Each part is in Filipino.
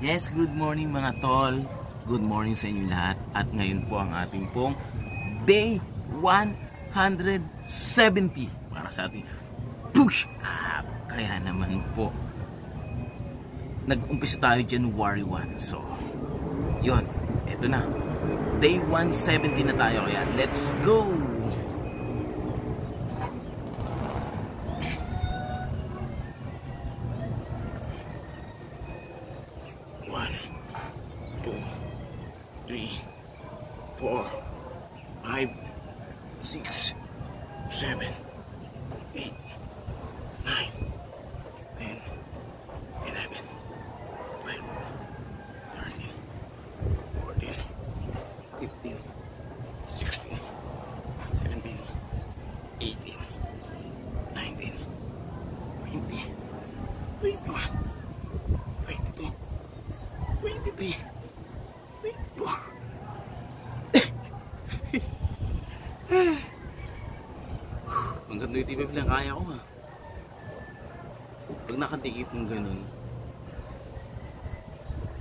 Yes, good morning mga tol. Good morning sa inyo lahat. At ngayon po ang ating pong day 170 para sa ating push up. Kaya naman po nag-umpisa tayo January 1. So, yun. Eto na. Day 170 na tayo. Kaya let's go! One, two, three, 4, 5, 6, 7, 8, 9, 10, 11, 12, 13, 14, 15, 16, 17, 18, 19, 20, 21, 22, 23, 24. Hanggang 25 lang kaya ko ha. Pag nakatikip ng ganun.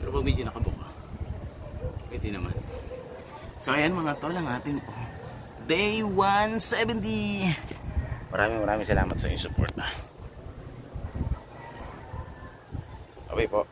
Pero pag medyo nakabuka, pwede naman. So ayan mga tol, ang ating day 170. Maraming salamat sa inyong support. Okay po.